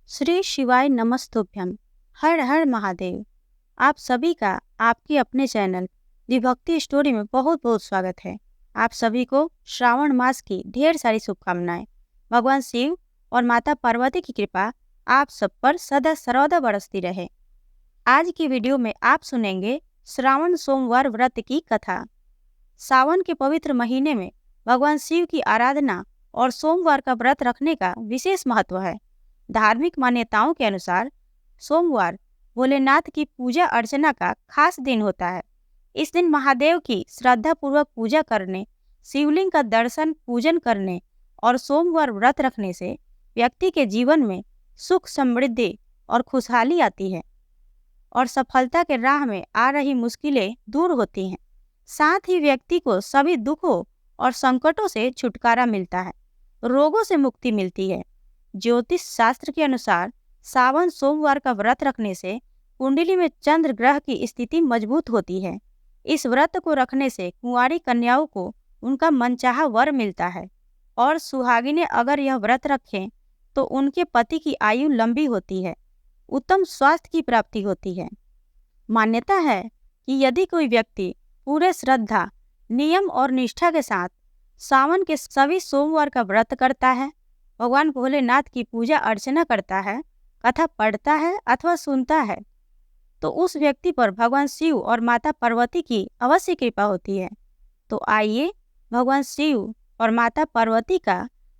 श्री शिवाय नमस्तुभ्यम। हर हर महादेव। आप सभी का आपके अपने चैनल दी भक्ति स्टोरी में बहुत बहुत स्वागत है। आप सभी को श्रावण मास की ढेर सारी शुभकामनाएं। भगवान शिव और माता पार्वती की कृपा आप सब पर सदा सर्वदा बरसती रहे। आज की वीडियो में आप सुनेंगे श्रावण सोमवार व्रत की कथा। सावन के पवित्र महीने में भगवान शिव की आराधना और सोमवार का व्रत रखने का विशेष महत्व है। धार्मिक मान्यताओं के अनुसार सोमवार भोलेनाथ की पूजा अर्चना का खास दिन होता है। इस दिन महादेव की श्रद्धापूर्वक पूजा करने, शिवलिंग का दर्शन पूजन करने और सोमवार व्रत रखने से व्यक्ति के जीवन में सुख, समृद्धि और खुशहाली आती है और सफलता के राह में आ रही मुश्किलें दूर होती हैं। साथ ही व्यक्ति को सभी दुखों और संकटों से छुटकारा मिलता है, रोगों से मुक्ति मिलती है। ज्योतिष शास्त्र के अनुसार सावन सोमवार का व्रत रखने से कुंडली में चंद्र ग्रह की स्थिति मजबूत होती है। इस व्रत को रखने से कुंवारी कन्याओं को उनका मनचाहा वर मिलता है और सुहागिनें अगर यह व्रत रखें तो उनके पति की आयु लंबी होती है, उत्तम स्वास्थ्य की प्राप्ति होती है। मान्यता है कि यदि कोई व्यक्ति पूरे श्रद्धा, नियम और निष्ठा के साथ सावन के सभी सोमवार का व्रत करता है, भगवान भोलेनाथ की पूजा अर्चना करता है, कथा पढ़ता है अथवा सुनता है, तो उस व्यक्ति पर भगवान शिव और माता पार्वती की अवश्य कृपा होती है। तो आइए भगवान शिव और माता पार्वती का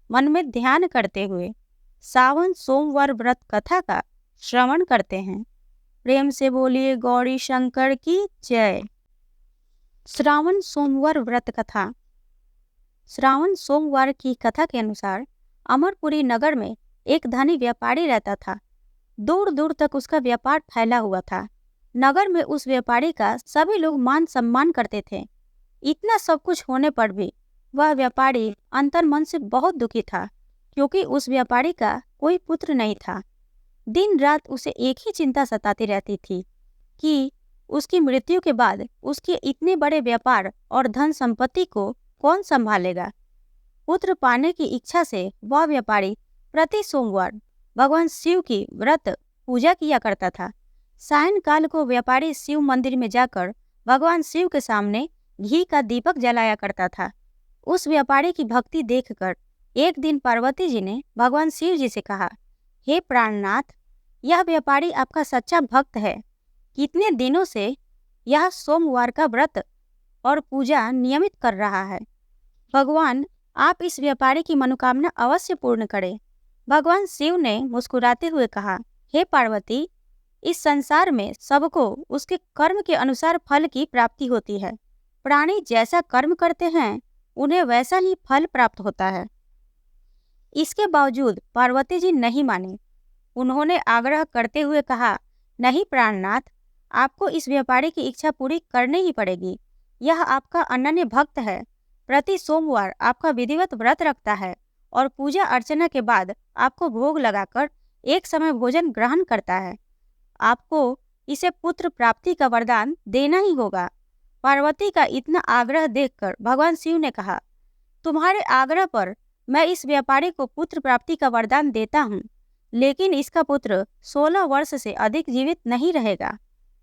मन में ध्यान करते हुए सावन सोमवार व्रत कथा का श्रवण करते हैं। प्रेम से बोलिए गौरी शंकर की जय। श्रावण सोमवार व्रत कथा। श्रावण सोमवार की कथा के अनुसार अमरपुरी नगर में एक धनी व्यापारी रहता था। दूर दूर तक उसका व्यापार फैला हुआ था। नगर में उस व्यापारी का सभी लोग मान सम्मान करते थे। इतना सब कुछ होने पर भी वह व्यापारी अंतर्मन से बहुत दुखी था, क्योंकि उस व्यापारी का कोई पुत्र नहीं था। दिन रात उसे एक ही चिंता सताती रहती थी कि उसकी मृत्यु के बाद उसके इतने बड़े व्यापार और धन संपत्ति को कौन संभालेगा। पुत्र पाने की इच्छा से वह व्यापारी प्रति सोमवार भगवान शिव की व्रत पूजा किया करता था। सायंकाल को व्यापारी शिव मंदिर में जाकर भगवान शिव के सामने घी का दीपक जलाया करता था। उस व्यापारी की भक्ति देखकर एक दिन पार्वती जी ने भगवान शिव जी से कहा, हे प्राणनाथ, यह व्यापारी आपका सच्चा भक्त है। कितने दिनों से यह सोमवार का व्रत और पूजा नियमित कर रहा है। भगवान, आप इस व्यापारी की मनोकामना अवश्य पूर्ण करें। भगवान शिव ने मुस्कुराते हुए कहा, हे पार्वती, इस संसार में सबको उसके कर्म के अनुसार फल की प्राप्ति होती है। प्राणी जैसा कर्म करते हैं उन्हें वैसा ही फल प्राप्त होता है। इसके बावजूद पार्वती जी नहीं मानी। उन्होंने आग्रह करते हुए कहा, नहीं प्राणनाथ, आपको इस व्यापारी की इच्छा पूरी करनी ही पड़ेगी। यह आपका अनन्य भक्त है। प्रति सोमवार आपका विधिवत व्रत रखता है और पूजा अर्चना के बाद आपको भोग लगाकर एक समय भोजन ग्रहण करता है। आपको इसे पुत्र प्राप्ति का वरदान देना ही होगा। पार्वती का इतना आग्रह देखकर भगवान शिव ने कहा, तुम्हारे आग्रह पर मैं इस व्यापारी को पुत्र प्राप्ति का वरदान देता हूँ, लेकिन इसका पुत्र 16 वर्ष से अधिक जीवित नहीं रहेगा।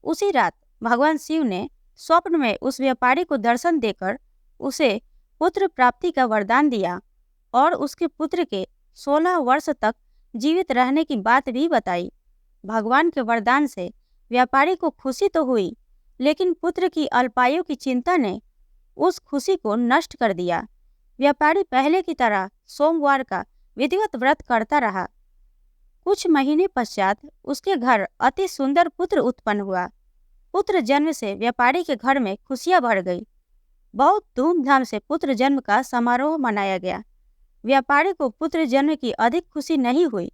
उसी रात भगवान शिव ने स्वप्न में उस व्यापारी को दर्शन देकर उसे पुत्र प्राप्ति का वरदान दिया और उसके पुत्र के 16 वर्ष तक जीवित रहने की बात भी बताई। भगवान के वरदान से व्यापारी को खुशी तो हुई, लेकिन पुत्र की अल्पायु की चिंता ने उस खुशी को नष्ट कर दिया। व्यापारी पहले की तरह सोमवार का विधिवत व्रत करता रहा। कुछ महीने पश्चात उसके घर अति सुंदर पुत्र उत्पन्न हुआ। पुत्र जन्म से व्यापारी के घर में खुशियां बढ़ गई। बहुत धूमधाम से पुत्र जन्म का समारोह मनाया गया। व्यापारी को पुत्र जन्म की अधिक खुशी नहीं हुई,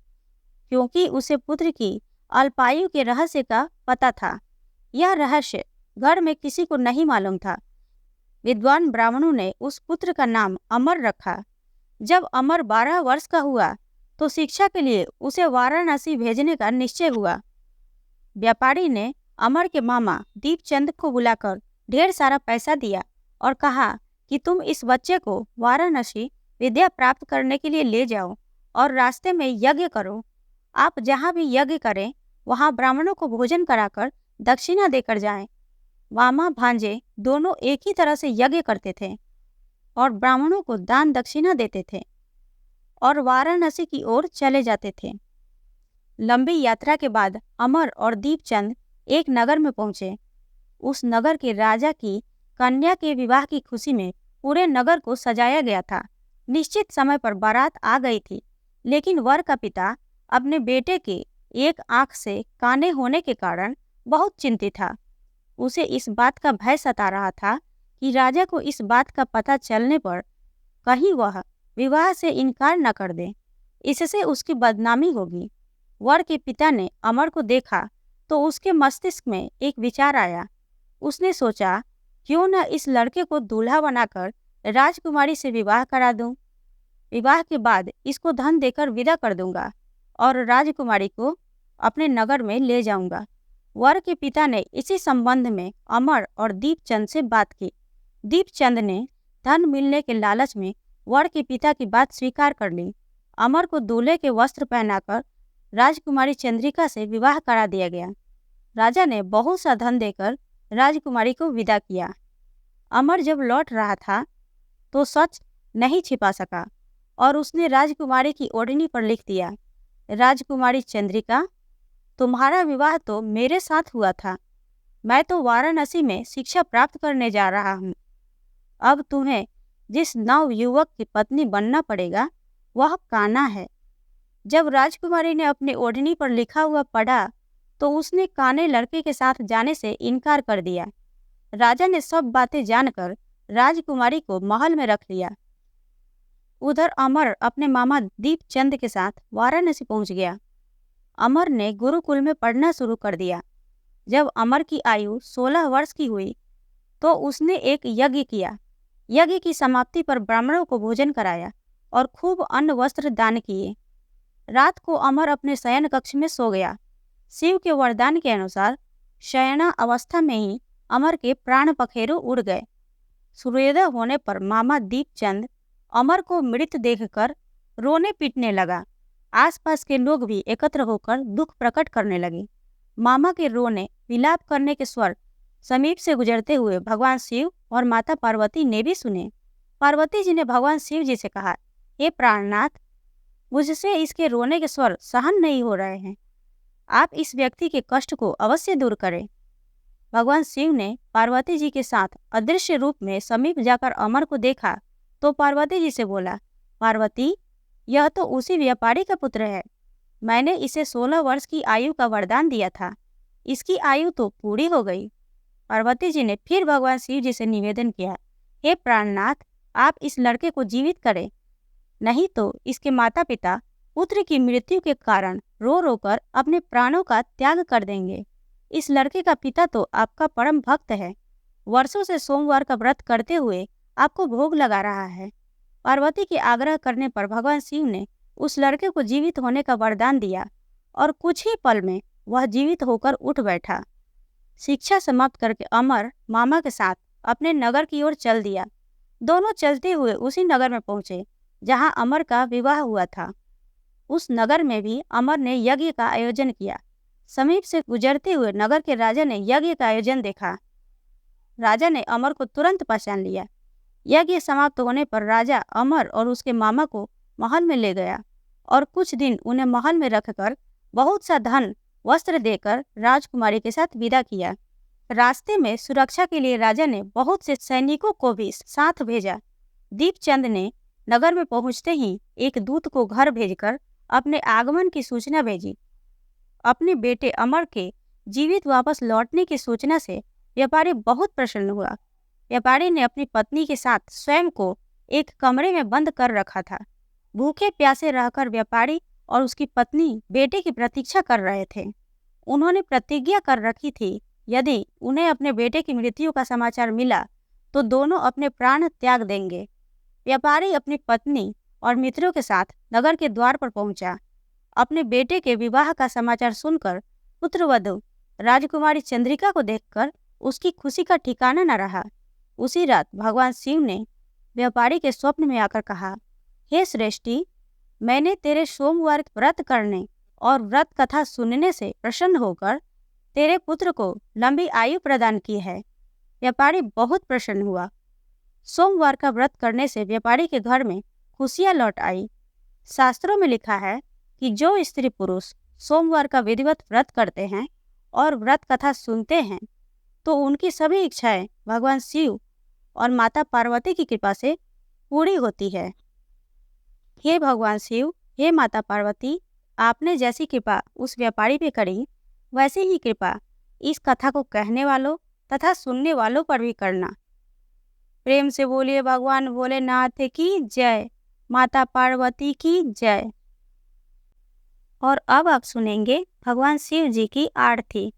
क्योंकि उसे पुत्र की अल्पायु के रहस्य का पता था। यह रहस्य घर में किसी को नहीं मालूम था। विद्वान ब्राह्मणों ने उस पुत्र का नाम अमर रखा। जब अमर 12 वर्ष का हुआ तो शिक्षा के लिए उसे वाराणसी भेजने का निश्चय हुआ। व्यापारी ने अमर के मामा दीपचंद को बुलाकर ढेर सारा पैसा दिया और कहा कि तुम इस बच्चे को वाराणसी विद्या प्राप्त करने के लिए ले जाओ और रास्ते में यज्ञ करो। आप जहाँ भी यज्ञ करें वहाँ ब्राह्मणों को भोजन कराकर दक्षिणा देकर जाएं। मामा भांजे दोनों एक ही तरह से यज्ञ करते थे और ब्राह्मणों को दान दक्षिणा देते थे और वाराणसी की ओर चले जाते थे। लंबी यात्रा के बाद अमर और दीपचंद एक नगर में पहुंचे। उस नगर के राजा की कन्या के विवाह की खुशी में पूरे नगर को सजाया गया था। निश्चित समय पर बारात आ गई थी, लेकिन वर का पिता अपने बेटे के एक आंख से काने होने के कारण बहुत चिंतित था। उसे इस बात का भय सता रहा था कि राजा को इस बात का पता चलने पर कहीं वह विवाह से इनकार न कर दे, इससे उसकी बदनामी होगी। वर के पिता ने अमर को देखा तो उसके मस्तिष्क में एक विचार आया। उसने सोचा, क्यों न इस लड़के को दूल्हा बनाकर राजकुमारी से विवाह करा दूं। विवाह के बाद इसको धन देकर विदा कर दूंगा और राजकुमारी को अपने नगर में ले जाऊंगा। वर के पिता ने इसी संबंध में अमर और दीपचंद से बात की। दीपचंद ने धन मिलने के लालच में वर के पिता की बात स्वीकार कर ली। अमर को दूल्हे के वस्त्र पहनाकर राजकुमारी चंद्रिका से विवाह करा दिया गया। राजा ने बहुत सा धन देकर राजकुमारी को विदा किया। अमर जब लौट रहा था तो सच नहीं छिपा सका और उसने राजकुमारी की ओढ़नी पर लिख दिया, राजकुमारी चंद्रिका, तुम्हारा विवाह तो मेरे साथ हुआ था। मैं तो वाराणसी में शिक्षा प्राप्त करने जा रहा हूँ। अब तुम्हें जिस नव युवक की पत्नी बनना पड़ेगा वह कान्हा है। जब राजकुमारी ने अपनी ओढ़नी पर लिखा हुआ पढ़ा तो उसने काने लड़के के साथ जाने से इनकार कर दिया। राजा ने सब बातें जानकर राजकुमारी को महल में रख लिया। उधर अमर अपने मामा दीपचंद के साथ वाराणसी पहुंच गया। अमर ने गुरुकुल में पढ़ना शुरू कर दिया। जब अमर की आयु 16 वर्ष की हुई तो उसने एक यज्ञ किया। यज्ञ की समाप्ति पर ब्राह्मणों को भोजन कराया और खूब अन्न वस्त्र दान किए। रात को अमर अपने शयन कक्ष में सो गया। शिव के वरदान के अनुसार शयना अवस्था में ही अमर के प्राण पखेरु उड़ गए। सूर्योदय होने पर मामा दीपचंद अमर को मृत देखकर रोने पीटने लगा। आसपास के लोग भी एकत्र होकर दुख प्रकट करने लगे। मामा के रोने विलाप करने के स्वर समीप से गुजरते हुए भगवान शिव और माता पार्वती ने भी सुने। पार्वती जी ने भगवान शिव जी से कहा, हे प्राणनाथ, मुझसे इसके रोने के स्वर सहन नहीं हो रहे हैं। आप इस व्यक्ति के कष्ट को अवश्य दूर करें। भगवान शिव ने पार्वती जी के साथ अदृश्य रूप में समीप जाकर अमर को देखा तो पार्वती जी से बोला, पार्वती, यह तो उसी व्यापारी का पुत्र है। मैंने इसे 16 वर्ष की आयु का वरदान दिया था। इसकी आयु तो पूरी हो गई। पार्वती जी ने फिर भगवान शिव जी से निवेदन किया, हे प्राणनाथ, आप इस लड़के को जीवित करें, नहीं तो इसके माता पिता पुत्र की मृत्यु के कारण रो रो कर अपने प्राणों का त्याग कर देंगे। इस लड़के का पिता तो आपका परम भक्त है, वर्षों से सोमवार का व्रत करते हुए आपको भोग लगा रहा है। पार्वती के आग्रह करने पर भगवान शिव ने उस लड़के को जीवित होने का वरदान दिया और कुछ ही पल में वह जीवित होकर उठ बैठा। शिक्षा समाप्त करके अमर मामा के साथ अपने नगर की ओर चल दिया। दोनों चलते हुए उसी नगर में पहुंचे जहां अमर का विवाह हुआ था। उस नगर में भी अमर ने यज्ञ का आयोजन किया। समीप से गुजरते हुए नगर के राजा ने यज्ञ का आयोजन देखा। राजा ने अमर को तुरंत पहचान लिया। यज्ञ समाप्त होने पर राजा अमर और उसके मामा को महल में ले गया और कुछ दिन उन्हें महल में रखकर बहुत सा धन वस्त्र देकर राजकुमारी के साथ विदा किया। रास्ते में सुरक्षा के लिए राजा ने बहुत से सैनिकों को भी साथ भेजा। दीपचंद ने नगर में पहुंचते ही एक दूत को घर भेजकर अपने आगमन की सूचना भेजी। अपने बेटे अमर के जीवित वापस लौटने की सूचना से व्यापारी बहुत प्रसन्न हुआ। व्यापारी ने अपनी पत्नी के साथ स्वयं को एक कमरे में बंद कर रखा था। भूखे प्यासे रहकर व्यापारी और उसकी पत्नी बेटे की प्रतीक्षा कर रहे थे। उन्होंने प्रतिज्ञा कर रखी थी, यदि उन्हें अपने बेटे की मृत्यु का समाचार मिला तो दोनों अपने प्राण त्याग देंगे। व्यापारी अपनी पत्नी और मित्रों के साथ नगर के द्वार पर पहुंचा। अपने बेटे के विवाह का समाचार सुनकर पुत्रवधू राजकुमारी चंद्रिका को देखकर उसकी खुशी का ठिकाना न रहा। उसी रात भगवान शिव ने व्यापारी के स्वप्न में आकर कहा, हे श्रेष्ठी, मैंने तेरे सोमवार व्रत करने और व्रत कथा सुनने से प्रसन्न होकर तेरे पुत्र को लंबी आयु प्रदान की है। व्यापारी बहुत प्रसन्न हुआ। सोमवार का व्रत करने से व्यापारी के घर में खुशियां लौट आई। शास्त्रों में लिखा है कि जो स्त्री पुरुष सोमवार का विधिवत व्रत करते हैं और व्रत कथा सुनते हैं तो उनकी सभी इच्छाएं भगवान शिव और माता पार्वती की कृपा से पूरी होती है। हे भगवान शिव, हे माता पार्वती, आपने जैसी कृपा उस व्यापारी पे करी वैसी ही कृपा इस कथा को कहने वालों तथा सुनने वालों पर भी करना। प्रेम से बोलिए भगवान भोलेनाथ की जय, माता पार्वती की जय। और अब आप सुनेंगे भगवान शिव जी की आरती।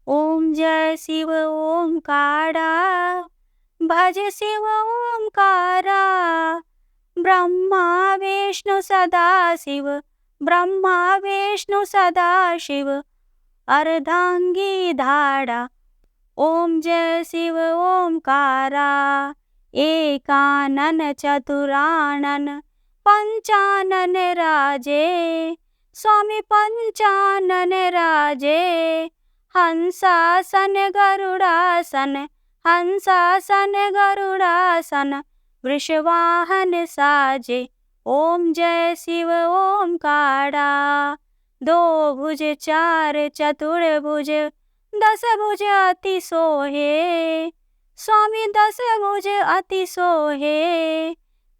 ओम जय शिव ओमकारा, भज शिव ओमकारा, ब्रह्मा विष्णु सदा शिव, ब्रह्मा विष्णु सदा शिव, अर्धांगी धारा। ओम जय शिव ओमकारा, एकानन चतुरानन, पंचानन राजे, स्वामी पंचानन राजे, हंसासन गरुड़ासन, हंसासन गरुड़ासन, वृषवाहन साजे। ओम जय शिव ओमकारा, दो भुज चार चतुर्भुज, दस भुज अति सोहे, स्वामी दस भुज अति सोहे,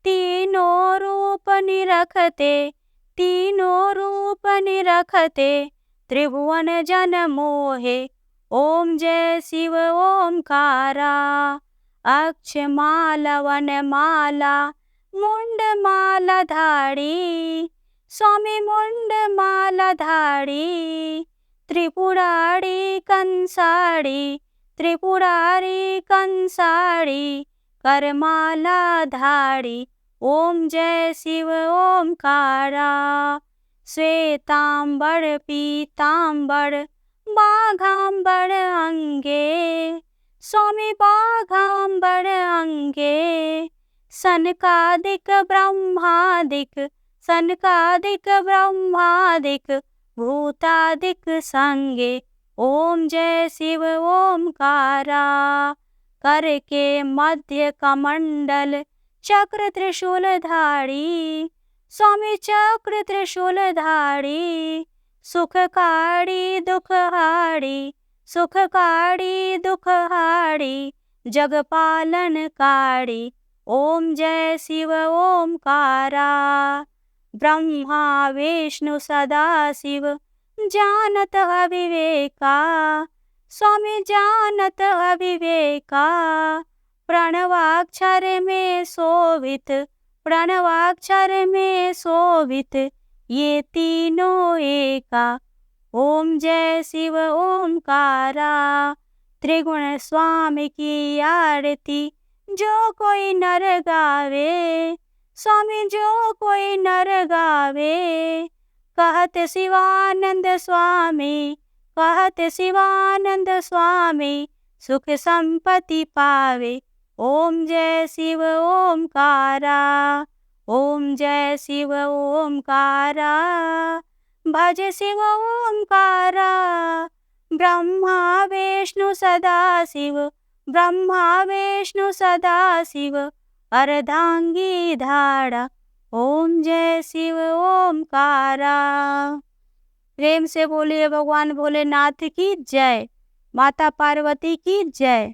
तीनों रूप निरखते, तीनों रूप निरखते, त्रिभुवन जन मोहे। ओम जय शिव ओमकारा, अक्षमाला वनमाला, मुंडमाला धारी, स्वामी मुंडमाला धारी, त्रिपुरारी कंसाड़ी, त्रिपुरारी कंसाड़ी, करमाला धारी। ओम जय शिव ओमकारा, श्वेतांबर पीतांबर, बाघांबर अंगे, स्वामी बाघांबर अंगे, सनकादिक ब्रह्मादिक, सनकादिक ब्रह्मादिक, भूतादिक संगे। ओम जय शिव ओमकारा, कर के मध्य कमंडल, चक्र त्रिशूल धारी, स्वामी चक्र त्रिशूल धारी, सुखकारी दुखहारी, सुखकारी दुखहारी, जगपालन कारी। ओम जय शिव ओमकारा, ब्रह्मा विष्णु सदा शिव, जानत अविवेका, स्वामी जानत अविवेका, प्रणवाक्षर में शोभित, प्रणवाक्षर में शोभित, ये तीनों एका। ओम जय शिव ओमकारा, त्रिगुण स्वामी की आरती जो कोई नर गावे, स्वामी जो कोई नर गावे, कहत शिवानंद स्वामी, कहत शिवानंद स्वामी, सुख संपत्ति पावे। ओम जय शिव ओमकारा, ओम जय शिव ओमकारा, भज शिव ओमकारा, ब्रह्मा विष्णु सदा शिव, ब्रह्मा विष्णु सदा शिव, अर्धांगी धारा। ओम जय शिव ओमकारा। प्रेम से बोलिए भगवान भोलेनाथ की जय, माता पार्वती की जय।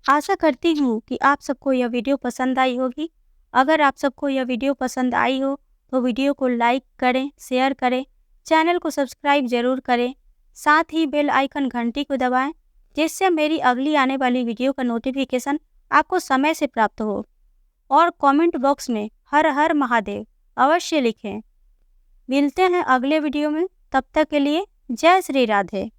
आशा करती हूँ कि आप सबको यह वीडियो पसंद आई होगी। अगर आप सबको यह वीडियो पसंद आई हो तो वीडियो को लाइक करें, शेयर करें, चैनल को सब्सक्राइब जरूर करें, साथ ही बेल आइकन घंटी को दबाएं जिससे मेरी अगली आने वाली वीडियो का नोटिफिकेशन आपको समय से प्राप्त हो। और कमेंट बॉक्स में हर हर महादेव अवश्य लिखें। मिलते हैं अगले वीडियो में, तब तक के लिए जय श्री राधे।